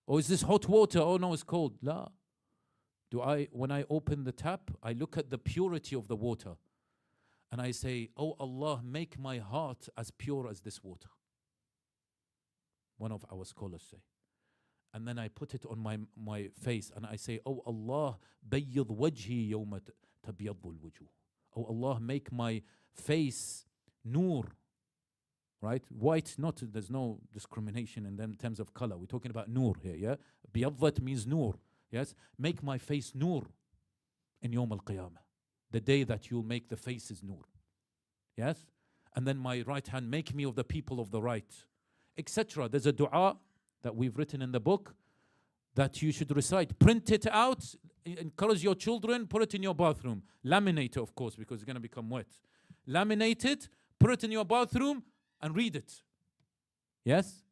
Or is this hot water? Oh no, it's cold. لا. When I open the tap, I look at the purity of the water. And I say, oh Allah, make my heart as pure as this water. One of our scholars say. And then I put it on my face and I say, oh Allah, bayyid wajhi yawma tabyaddu al-wujuh. Oh Allah, make my face nur. Right? White, there's no discrimination in terms of color. We're talking about nur here, yeah? Biyaddat means nur, yes? Make my face nur in Yawm al-Qiyamah. The day that you'll make the faces nur. Yes? And then my right hand, make me of the people of the right. Etc. There's a dua that we've written in the book that you should recite. Print it out, encourage your children, put it in your bathroom. Laminate it, of course, because it's going to become wet. Laminate it, put it in your bathroom, and read it. Yes?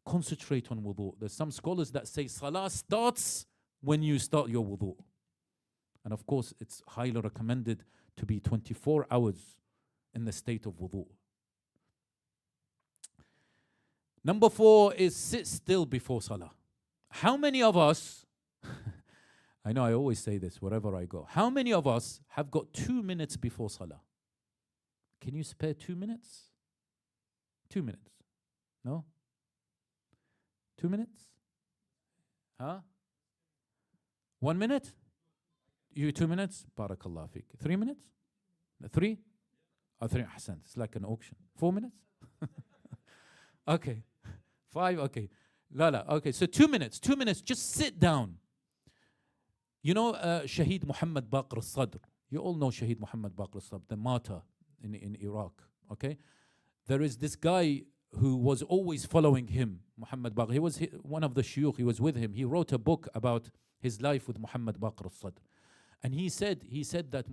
Concentrate on wudu. There's some scholars that say salah starts when you start your wudu. And of course, it's highly recommended to be 24 hours in the state of wudu. Number 4 is sit still before salah. How many of us, I know I always say this wherever I go, how many of us have got 2 minutes before salah? Can you spare 2 minutes? 2 minutes. No? 2 minutes? Huh? 1 minute? You 2 minutes? Barakallah fiqh. 3 minutes? 3? Oh, 3. Ahsan. It's like an auction. 4 minutes? Okay. 5? Okay. Lala. Okay, so 2 minutes. 2 minutes. Just sit down. You know Shaheed Muhammad Baqir al-Sadr. You all know Shaheed Muhammad Baqir al-Sadr, the martyr in Iraq. Okay? There is this guy who was always following him, Muhammad Baqir. He was one of the shuyukh. He was with him. He wrote a book about his life with Muhammad Baqir al-Sadr. And he said that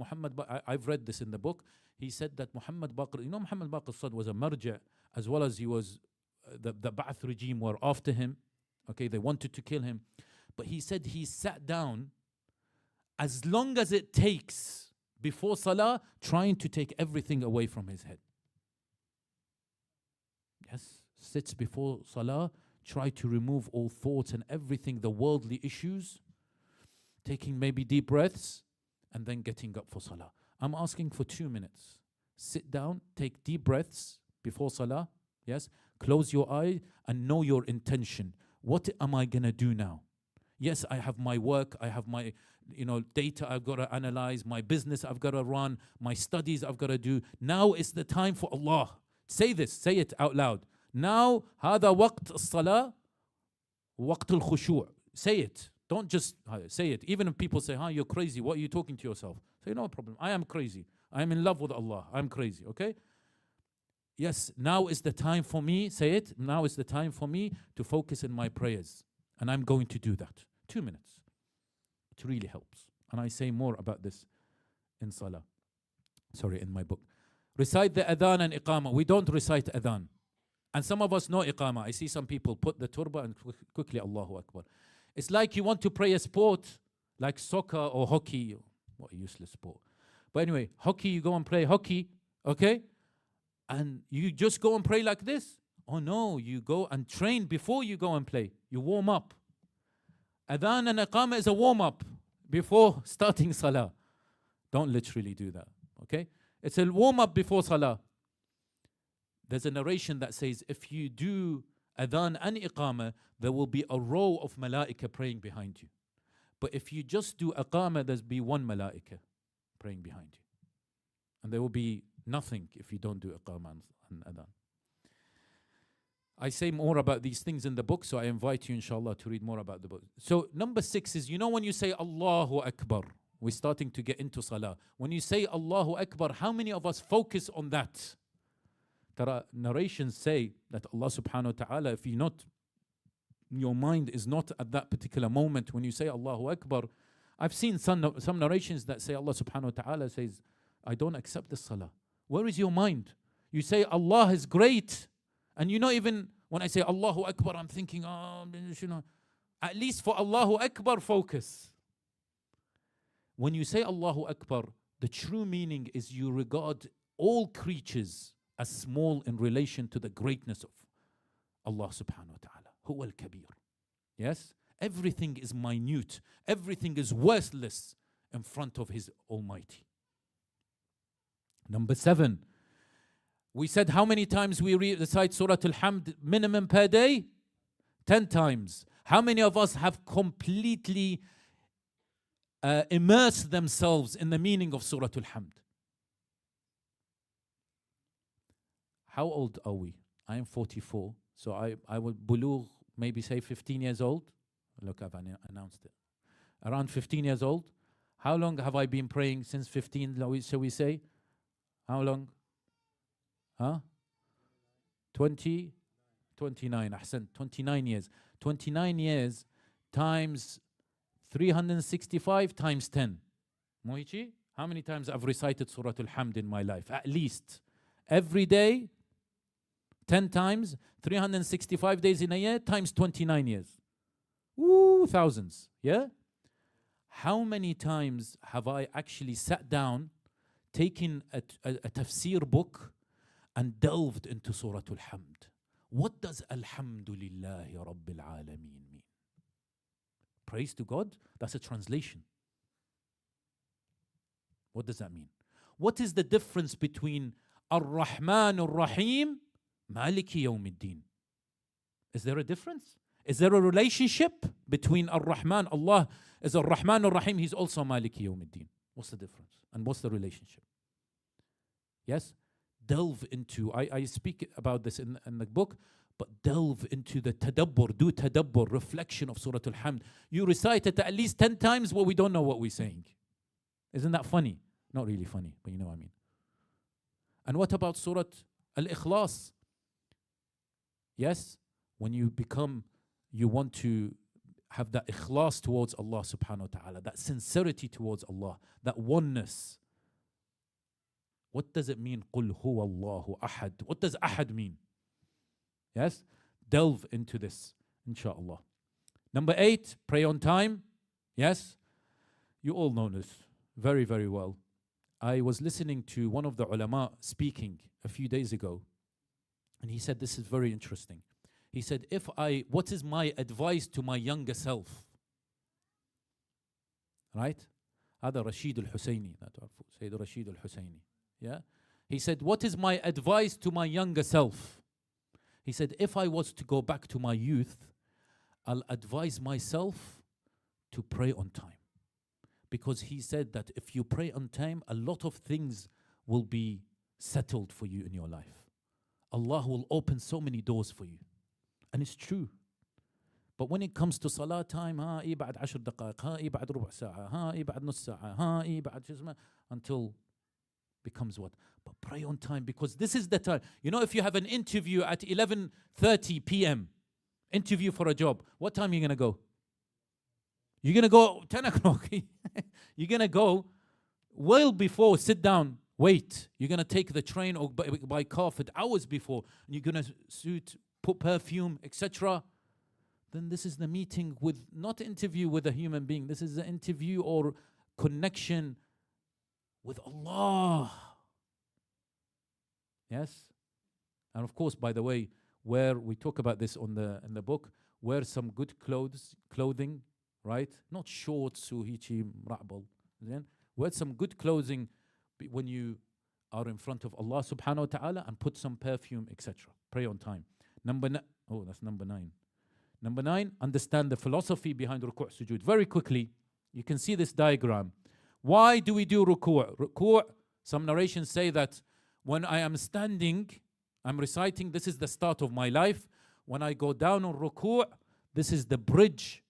I've read this in the book. He said that Muhammad Baqir, you know, Muhammad Baqir al-Sadr was a marja, as well as he was, the Ba'ath regime were after him. Okay, they wanted to kill him. But he said he sat down as long as it takes before salah, trying to take everything away from his head. Yes, sits before salah, try to remove all thoughts and everything, the worldly issues, taking maybe deep breaths, and then getting up for salah. I'm asking for 2 minutes. Sit down, take deep breaths before salah. Yes, close your eye and know your intention. What am I going to do now? Yes, I have my work, I have my data I've got to analyze, my business I've got to run, my studies I've got to do. Now is the time for Allah. Say this, say it out loud. Now, هذا وقت الصلاة وقت الخشوع. Say it. Don't just say it. Even if people say, you're crazy, what are you talking to yourself? Say, no problem. I am crazy. I am in love with Allah. I'm crazy, okay? Yes, now is the time for me, say it, now is the time for me to focus in my prayers. And I'm going to do that. 2 minutes. It really helps. And I say more about this in Salah. Sorry, in my book. Recite the adhan and iqamah. We don't recite adhan. And some of us know iqamah. I see some people put the turba and quickly Allahu Akbar. It's like you want to pray a sport like soccer or hockey. What a useless sport. But anyway, hockey, you go and play hockey, okay? And you just go and pray like this? Oh no, you go and train before you go and play. You warm up. Adhan and iqamah is a warm up before starting salah. Don't literally do that, okay? It's a warm up before salah. There's a narration that says if you do adhan and iqamah, there will be a row of malaika praying behind you. But if you just do iqamah, there'll be one malaika praying behind you. And there will be nothing if you don't do iqamah and adhan. I say more about these things in the book, so I invite you, inshallah, to read more about the book. So number 6 is, when you say Allahu Akbar, we're starting to get into salah. When you say Allahu Akbar, how many of us focus on that? Narrations say that Allah subhanahu wa ta'ala, if your mind is not at that particular moment when you say Allahu Akbar. I've seen some narrations that say Allah subhanahu wa ta'ala says, I don't accept this salah. Where is your mind? You say Allah is great, and even when I say Allahu Akbar, I'm thinking, at least for Allahu Akbar, focus. When you say Allahu Akbar, the true meaning is you regard all creatures as small in relation to the greatness of Allah subhanahu wa ta'ala. Huwa al-Kabir. Yes? Everything is minute. Everything is worthless in front of His Almighty. Number 7. We said how many times we recite Surah Al-Hamd minimum per day? 10 times. How many of us have completely immersed themselves in the meaning of Surah Al-Hamd? How old are we? I am 44. So I will bulugh, maybe say 15 years old. Look, I've announced it. Around 15 years old. How long have I been praying since 15, shall we say? How long? 20? 29. Ahsan, 29 years. 29 years times 365 times 10. Moichi, how many times I've recited Surah Al-Hamd in my life? At least. Every day, 10 times, 365 days in a year, times 29 years. Thousands, yeah? How many times have I actually sat down, taken a tafsir book, and delved into Surah Al-Hamd? What does Alhamdulillahi Rabbil Alameen mean? Praise to God? That's a translation. What does that mean? What is the difference between Ar-Rahman Ar-Rahim, Maliki Yawmiddin? Is there a difference? Is there a relationship between Ar-Rahman? Allah is Ar-Rahman Ar-Rahim, He's also Maliki Yawmiddin. What's the difference? And what's the relationship? Yes? Delve into, I speak about this in the book, but delve into the tadabbur, do tadabbur, reflection of Surah Al-Hamd. You recite it at least 10 times, well, we don't know what we're saying. Isn't that funny? Not really funny, but you know what I mean. And what about Surah Al-Ikhlas? Yes, when you want to have that ikhlas towards Allah subhanahu wa ta'ala, that sincerity towards Allah, that oneness. What does it mean? قُلْ هُوَ اللَّهُ أَحَدٌ. What does ahad mean? Yes, delve into this, inshallah. Number 8, pray on time. Yes, you all know this very, very well. I was listening to one of the ulama speaking a few days ago, and he said this is very interesting. He said, what is my advice to my younger self? Right? هذا رشيد الحسيني. Sayyid Rashid al-Husayni. Yeah? He said, what is my advice to my younger self? He said, if I was to go back to my youth, I'll advise myself to pray on time. Because he said that if you pray on time, a lot of things will be settled for you in your life. Allah will open so many doors for you. And it's true. But when it comes to salah time, بعد 10 دقائق, بعد ربع ساعة, بعد نص ساعة, بعد until becomes what? But pray on time, because this is the time. You know, if you have an interview at 11:30 p.m., interview for a job, what time are you going to go? You're going to go 10 o'clock. You're going to go well before, sit down, wait. You're going to take the train or by car for hours before. And you're going to suit, put perfume, etc. Then this is the meeting with, not interview with a human being. This is the interview or connection with Allah. Yes? And of course, by the way, where we talk about this in the book, wear some good clothing, right? Not shorts, suhichi, mra'bal. Wear some good clothing when you are in front of Allah subhanahu wa ta'ala, and put some perfume, etc. Pray on time. That's number 9. Number 9, understand the philosophy behind ruku' sujood. Very quickly, you can see this diagram. Why do we do ruku'? Ruku', some narrations say that when I am standing, I'm reciting, this is the start of my life. When I go down on ruku', this is the bridge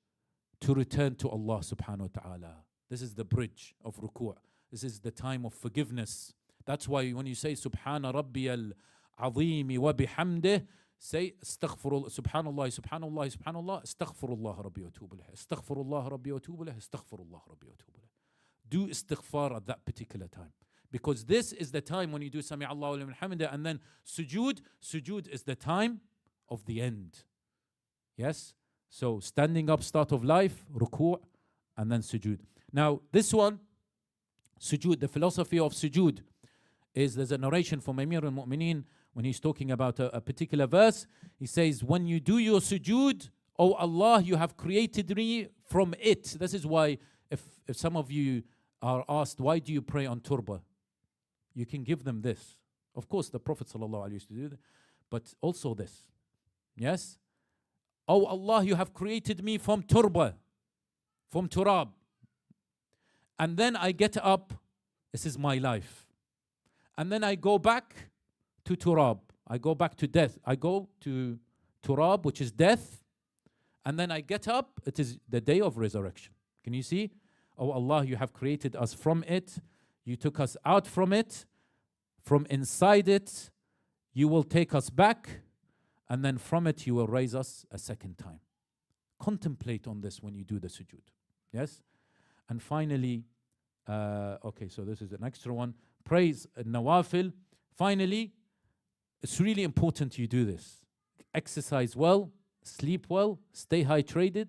to return to Allah subhanahu wa ta'ala. This is the bridge of ruku'. This is the time of forgiveness. That's why when you say Subhana Rabbiyal Azimi wa bihamdih, say astaghfirullah, subhanallah, subhanallah, subhanallah, astaghfirullah Rabbi wa atubu ilayh, astaghfirullah Rabbi wa atubu ilayh, astaghfirullah Rabbi wa atubu ilayh. Do istighfar at that particular time. Because this is the time when you do Sami Allahu liman hamidah, and then sujood. Sujood is the time of the end. Yes? So standing up, start of life, ruku', and then sujood. Now, this one, sujood, the philosophy of sujood, is there's a narration from Amir al-Mu'mineen when he's talking about a particular verse. He says, when you do your sujood, O Allah, you have created me from it. This is why if some of you are asked, why do you pray on turba? You can give them this. Of course, the Prophet ﷺ used to do that, but also this. Yes? O Allah, you have created me from turba, from turab. And then I get up, this is my life. And then I go back to turab. I go back to death. I go to turab, which is death. And then I get up, it is the day of resurrection. Can you see? Oh Allah, you have created us from it. You took us out from it. From inside it, you will take us back. And then from it, you will raise us a second time. Contemplate on this when you do the sujood. Yes? And finally, okay, so this is an extra one. Praise nawafil. Finally, it's really important you do this. Exercise well, sleep well, stay hydrated,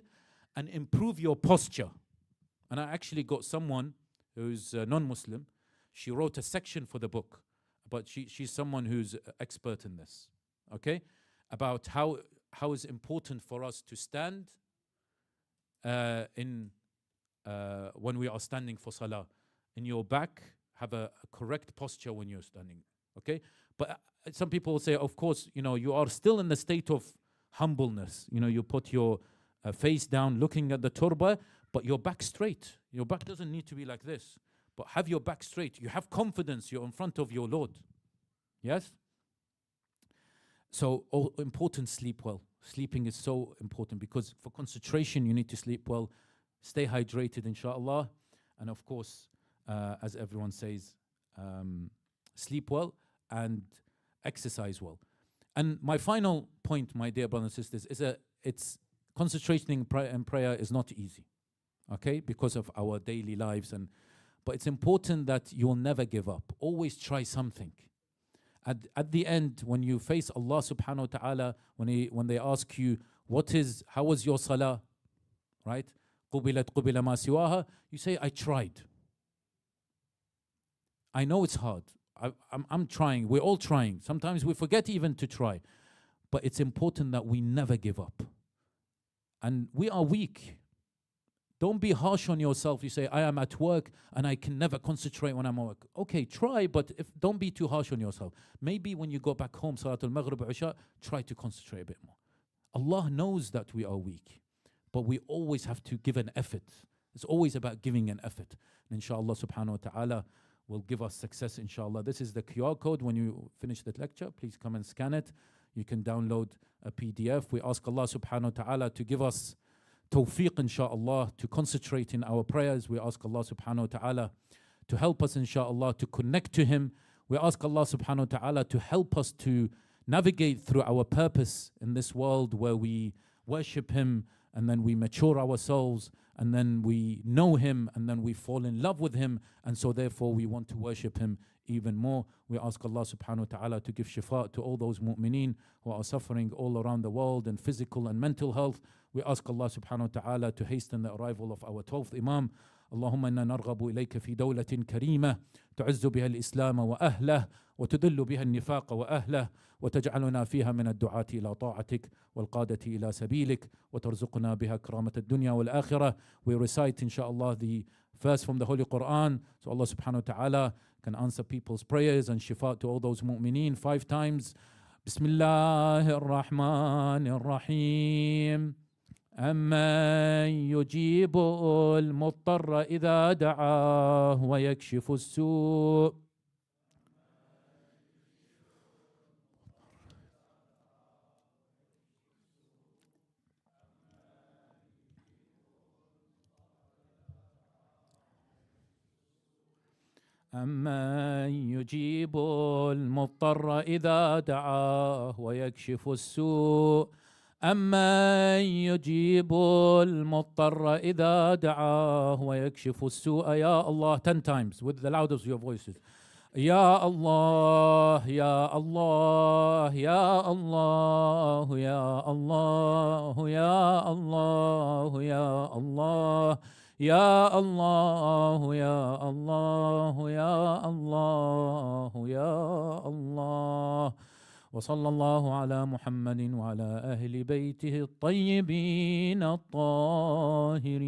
and improve your posture. And I actually got someone who's non-Muslim. She wrote a section for the book, but she's someone who's expert in this, okay? About how is important for us to stand when we are standing for salah. In your back, have a correct posture when you're standing, okay? But some people will say, of course, you are still in the state of humbleness. You put your face down looking at the turba, but your back straight. Your back doesn't need to be like this, but have your back straight. You have confidence, you're in front of your Lord. Yes? So important, sleep well. Sleeping is so important because for concentration you need to sleep well. Stay hydrated, inshallah. And of course, as everyone says, sleep well and exercise well. And my final point, my dear brothers and sisters, is it's concentrating in prayer is not easy, okay, because of our daily lives. But it's important that you'll never give up. Always try something. At the end, when you face Allah subhanahu wa ta'ala, when they ask you, how was your salah, right? قُبِلَتْ قُبِلَ مَا سِوَاهَا. You say, I tried. I know it's hard. I'm trying. We're all trying. Sometimes we forget even to try. But it's important that we never give up. And we are weak. Don't be harsh on yourself. You say, I am at work and I can never concentrate when I'm at work. Okay, try, but don't be too harsh on yourself. Maybe when you go back home, Salat al-Maghrib, Isha, try to concentrate a bit more. Allah knows that we are weak, but we always have to give an effort. It's always about giving an effort. And inshallah subhanahu wa ta'ala will give us success, inshallah. This is the QR code. When you finish the lecture, please come and scan it. You can download a PDF. We ask Allah subhanahu wa ta'ala to give us tawfiq, inshallah, to concentrate in our prayers. We ask Allah subhanahu wa ta'ala to help us, inshallah, to connect to Him. We ask Allah subhanahu wa ta'ala to help us to navigate through our purpose in this world where we worship Him and then we mature ourselves and then we know Him and then we fall in love with Him, and so therefore we want to worship Him even more. We ask Allah subhanahu wa ta'ala to give shifa to all those mu'mineen who are suffering all around the world in physical and mental health. We ask Allah subhanahu wa ta'ala to hasten the arrival of our 12th Imam. اللهم إنا نرغب إليك في دولة كريمة تعز بها الإسلام وأهله وتذل بها النفاق وأهله وتجعلنا فيها من الدعاة إلى طاعتك والقادة إلى سبيلك وترزقنا بها كرامة الدنيا والآخرة. We recite inshallah the verse from the Holy Quran, so Allah subhanahu wa ta'ala can answer people's prayers and shifa to all those mu'mineen 5 times. Bismillahir Rahmanir Rahim. أَمَّنْ يُجِيبُ الْمُضْطَرَّ إِذَا دَعَاهُ وَيَكْشِفُ السُّوءَ أَمَّنْ يُجِيبُ الْمُضْطَرَّ إِذَا دَعَاهُ وَيَكْشِفُ السُّوءَ أَمَّنْ يُجِيبُ الْمُضْطَرَّ إِذَا دَعَاهُ وَيَكْشِفُ السُّوءَ. Ya Allah, 10 times with the loudest of your voices. Ya Allah, Ya Allah, Ya Allah, Ya Allah, Ya Allah, Ya Allah. Ya Allah, Ya Allah, Ya Allah, Ya Allah. وصلى الله على محمد وعلى أهل بيته الطيبين الطاهرين.